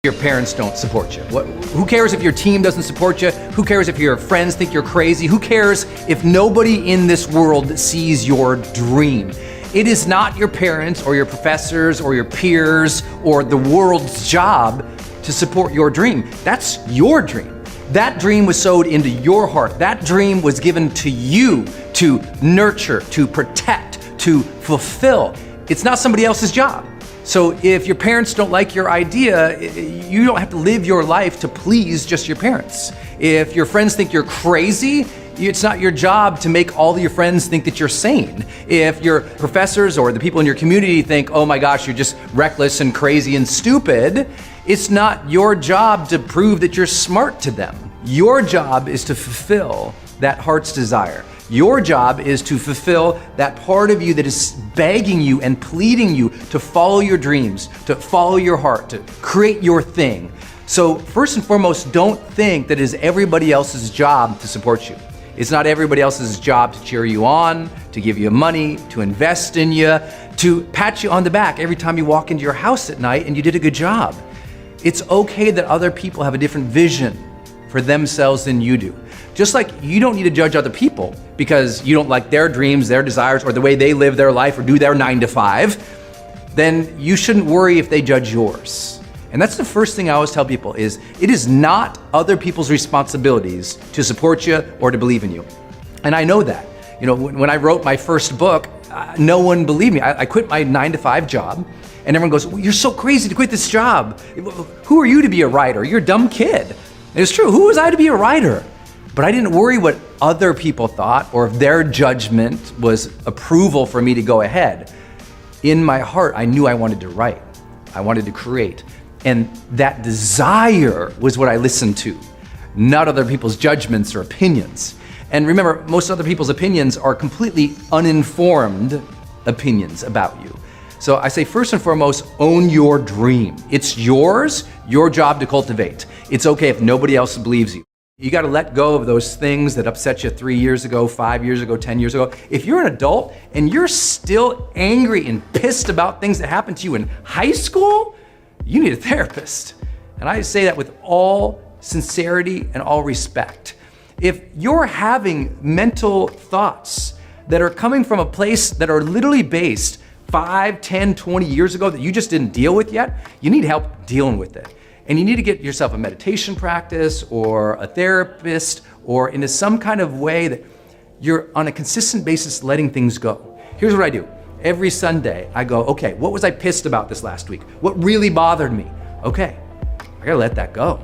Your parents don't support you? Who cares if your team doesn't support you? Who cares if your friends think you're crazy? Who cares if nobody in this world sees your dream? It is not your parents or your professors or your peers or the world's job to support your dream. That's your dream. That dream was sowed into your heart. That dream was given to you to nurture, to protect, to fulfill. It's not somebody else's job. So if your parents don't like your idea, you don't have to live your life to please just your parents. If your friends think you're crazy, it's not your job to make all of your friends think that you're sane. If your professors or the people in your community think, oh my gosh, you're just reckless and crazy and stupid, it's not your job to prove that you're smart to them. Your job is to fulfill that heart's desire. Your job is to fulfill that part of you that is begging you and pleading you to follow your dreams, to follow your heart, to create your thing. So first and foremost, don't think that it is everybody else's job to support you. It's not everybody else's job to cheer you on, to give you money, to invest in you, to pat you on the back every time you walk into your house at night and you did a good job. It's okay that other people have a different vision for themselves than you do. Just like you don't need to judge other people because you don't like their dreams, their desires, or the way they live their life or do their 9 to 5, then you shouldn't worry if they judge yours. And that's the first thing I always tell people is it is not other people's responsibilities to support you or to believe in you. And I know that. You know, when I wrote my first book, no one believed me. I quit my 9 to 5 job and everyone goes, well, you're so crazy to quit this job. Who are you to be a writer? You're a dumb kid. And it's true, who was I to be a writer? But I didn't worry what other people thought or if their judgment was approval for me to go ahead. In my heart, I knew I wanted to write. I wanted to create. And that desire was what I listened to, not other people's judgments or opinions. And remember, most other people's opinions are completely uninformed opinions about you. So I say, first and foremost, own your dream. It's yours, your job to cultivate. It's okay if nobody else believes you. You got to let go of those things that upset you 3 years ago, 5 years ago, 10 years ago. If you're an adult and you're still angry and pissed about things that happened to you in high school, you need a therapist. And I say that with all sincerity and all respect. If you're having mental thoughts that are coming from a place that are literally based 5, 10, 20 years ago that you just didn't deal with yet, you need help dealing with it. And you need to get yourself a meditation practice or a therapist or into some kind of way that you're on a consistent basis letting things go. Here's what I do. Every Sunday I go, okay, what was I pissed about this last week? What really bothered me? Okay, I gotta let that go.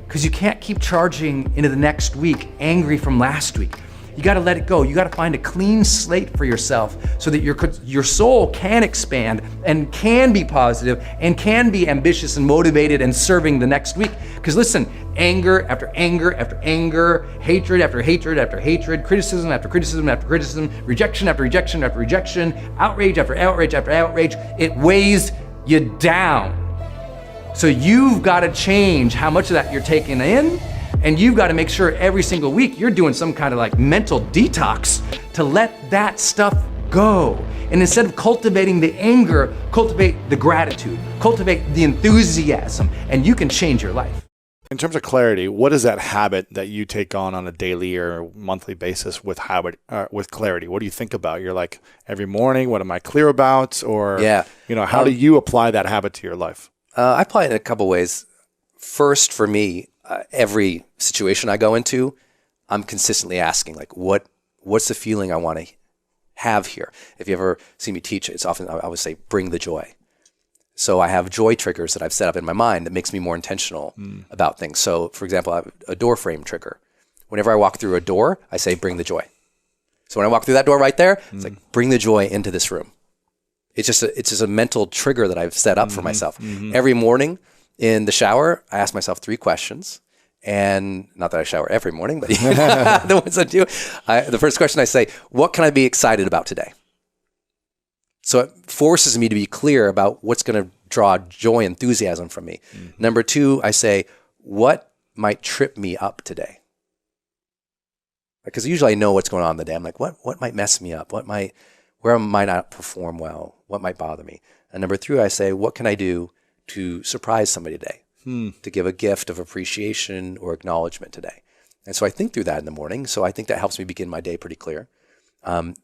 Because you can't keep charging into the next week angry from last week. You gotta let it go. You gotta find a clean slate for yourself so that your soul can expand and can be positive and can be ambitious and motivated and serving the next week. Because listen, anger after anger after anger, hatred after hatred after hatred, criticism after criticism after criticism, rejection after rejection after rejection, outrage after outrage after outrage, it weighs you down. So you've gotta change how much of that you're taking in. And you've got to make sure every single week you're doing some kind of like mental detox to let that stuff go. And instead of cultivating the anger, cultivate the gratitude, cultivate the enthusiasm, and you can change your life. In terms of clarity, what is that habit that you take on a daily or monthly basis with clarity? What do you think about? You're like, every morning, what am I clear about? Or, how do you apply that habit to your life? I apply it in a couple ways. First, for me, every situation I go into, I'm consistently asking, like, what's the feeling I want to have here? If you ever see me teach, it's often, I always say, bring the joy. So I have joy triggers that I've set up in my mind that makes me more intentional about things. So, for example, I have a door frame trigger. Whenever I walk through a door, I say, bring the joy. So when I walk through that door right there, it's like, bring the joy into this room. It's just a mental trigger that I've set up for myself. Every morning, in the shower, I ask myself 3 questions. And not that I shower every morning, but the ones I do. The first question I say, what can I be excited about today? So it forces me to be clear about what's going to draw joy, enthusiasm from me. Number 2, I say, what might trip me up today? Because usually I know what's going on in the day. I'm like, what might mess me up? Where I might not perform well? What might bother me? And number 3, I say, what can I do to surprise somebody today? to give a gift of appreciation or acknowledgement today. And so I think through that in the morning. So I think that helps me begin my day pretty clear.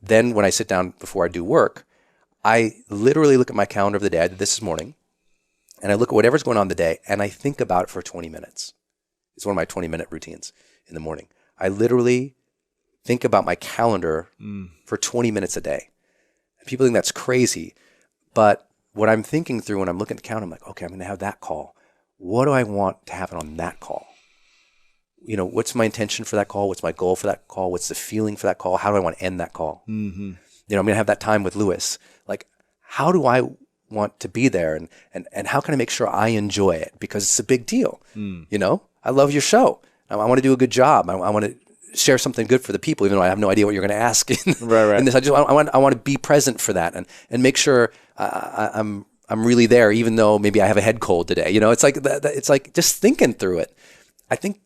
Then when I sit down before I do work, I literally look at my calendar of the day. I did this morning. And I look at whatever's going on in the day and I think about it for 20 minutes. It's one of my 20-minute routines in the morning. I literally think about my calendar for 20 minutes a day. And people think that's crazy. But what I'm thinking through when I'm looking at the calendar, I'm like, okay, I'm going to have that call. What do I want to happen on that call? You know, what's my intention for that call? What's my goal for that call? What's the feeling for that call? How do I want to end that call? Mm-hmm. You know, I'm going to have that time with Lewis. Like, how do I want to be there and how can I make sure I enjoy it? Because it's a big deal. You know, I love your show. I want to do a good job. I want to share something good for the people, even though I have no idea what you're going to ask. Right. In this, I want to be present for that and make sure I'm really there, even though maybe I have a head cold today. You know, it's like it's like just thinking through it. I think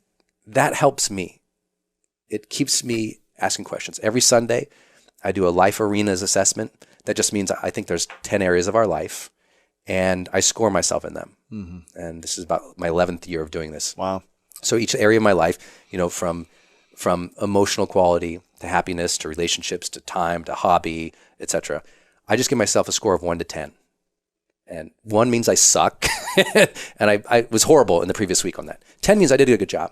that helps me. It keeps me asking questions. Every Sunday, I do a life arenas assessment. That just means I think there's 10 areas of our life, and I score myself in them. Mm-hmm. And this is about my 11th year of doing this. Wow. So each area of my life, you know, from emotional quality to happiness to relationships to time to hobby, etc. I just give myself a score of 1 to 10. And 1 means I suck, and I was horrible in the previous week on that. 10 means I did a good job.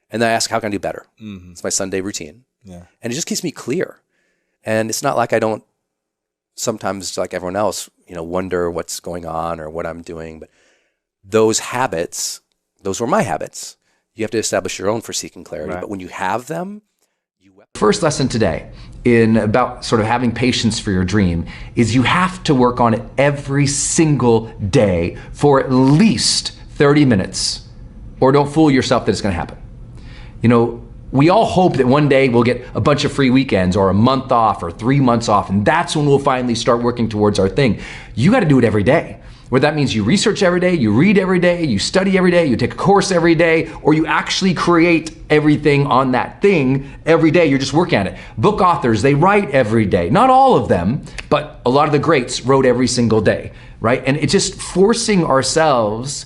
And then I ask, how can I do better? Mm-hmm. It's my Sunday routine. Yeah. And it just keeps me clear. And it's not like I don't sometimes, like everyone else, you know, wonder what's going on or what I'm doing. But those habits, those were my habits. You have to establish your own for seeking clarity. Right. But when you have them, First lesson today in about sort of having patience for your dream is you have to work on it every single day for at least 30 minutes, or don't fool yourself that it's going to happen. You know, we all hope that one day we'll get a bunch of free weekends or a month off or 3 months off, and that's when we'll finally start working towards our thing. You got to do it every day. Whether that means you research every day, you read every day, you study every day, you take a course every day, or you actually create everything on that thing every day. You're just working at it. Book authors, they write every day. Not all of them, but a lot of the greats wrote every single day, right? And it's just forcing ourselves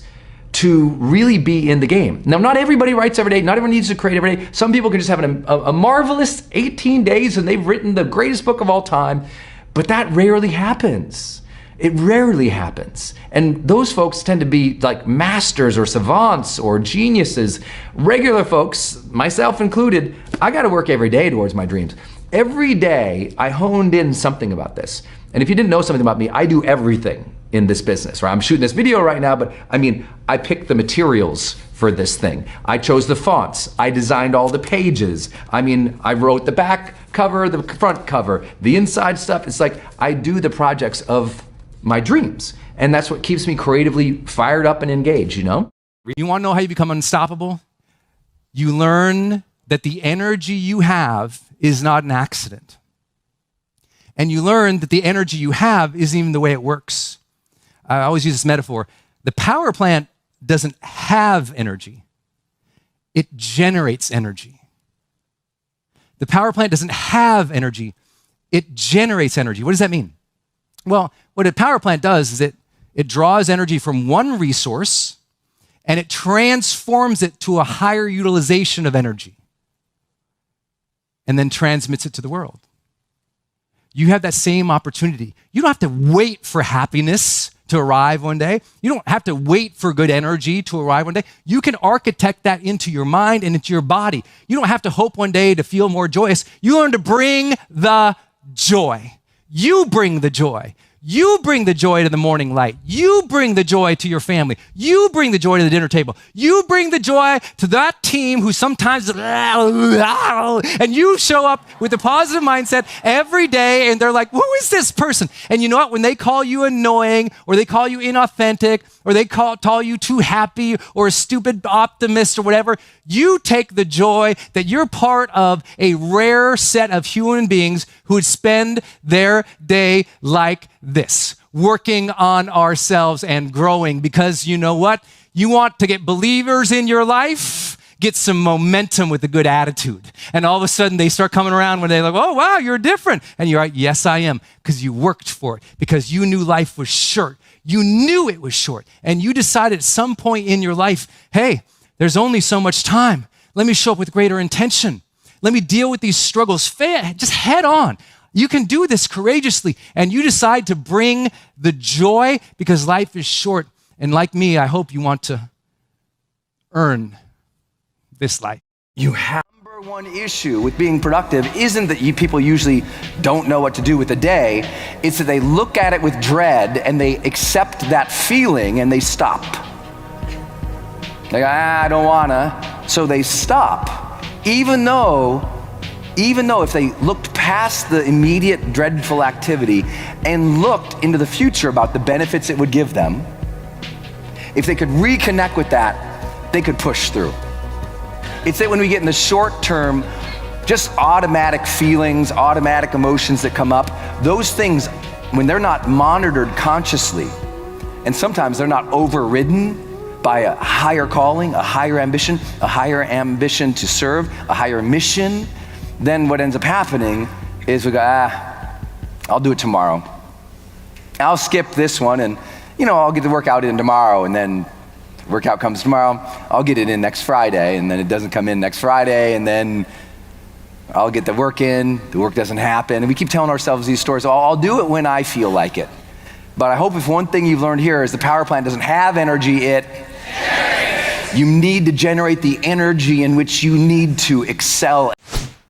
to really be in the game. Now, not everybody writes every day. Not everyone needs to create every day. Some people can just have a marvelous 18 days and they've written the greatest book of all time, but that rarely happens. It rarely happens. And those folks tend to be like masters or savants or geniuses. Regular folks, myself included, I got to work every day towards my dreams. Every day I honed in something about this. And if you didn't know something about me, I do everything in this business, right? I'm shooting this video right now, but I mean, I picked the materials for this thing. I chose the fonts. I designed all the pages. I mean, I wrote the back cover, the front cover, the inside stuff. It's like I do the projects of my dreams. And that's what keeps me creatively fired up and engaged, you know? You want to know how you become unstoppable? You learn that the energy you have is not an accident. And you learn that the energy you have isn't even the way it works. I always use this metaphor. The power plant doesn't have energy. It generates energy. The power plant doesn't have energy. It generates energy. What does that mean? Well, what a power plant does is it draws energy from one resource and it transforms it to a higher utilization of energy and then transmits it to the world. You have that same opportunity. You don't have to wait for happiness to arrive one day. You don't have to wait for good energy to arrive one day. You can architect that into your mind and into your body. You don't have to hope one day to feel more joyous. You learn to bring the joy. You bring the joy. You bring the joy to the morning light. You bring the joy to your family. You bring the joy to the dinner table. You bring the joy to that team who sometimes, and you show up with a positive mindset every day and they're like, who is this person? And you know what? When they call you annoying or they call you inauthentic or they call you too happy or a stupid optimist or whatever, you take the joy that you're part of a rare set of human beings who would spend their day like this, working on ourselves and growing, because you know what? You want to get believers in your life? get some momentum with a good attitude. And all of a sudden they start coming around when they're like, oh, wow, you're different. And you're like, yes, I am, because you worked for it, because you knew life was short. You knew it was short. And you decided at some point in your life, hey, there's only so much time. Let me show up with greater intention. Let me deal with these struggles just head on. You can do this courageously. And you decide to bring the joy because life is short. And like me, I hope you want to earn this life. You have number one issue with being productive isn't that people usually don't know what to do with the day. It's that they look at it with dread and they accept that feeling and they stop. They go, I don't wanna. So they stop. Even though if they looked past the immediate dreadful activity and looked into the future about the benefits it would give them, if they could reconnect with that, they could push through. It's that when we get in the short term, just automatic feelings, automatic emotions that come up, those things, when they're not monitored consciously, and sometimes they're not overridden by a higher calling, a higher ambition to serve, a higher mission, then what ends up happening is we go, I'll do it tomorrow. I'll skip this one and, I'll get the workout in tomorrow, and then workout comes tomorrow, I'll get it in next Friday, and then it doesn't come in next Friday, and then I'll get the work in, the work doesn't happen, and we keep telling ourselves these stories, I'll do it when I feel like it. But I hope if one thing you've learned here is the power plant doesn't have energy, you need to generate the energy in which you need to excel.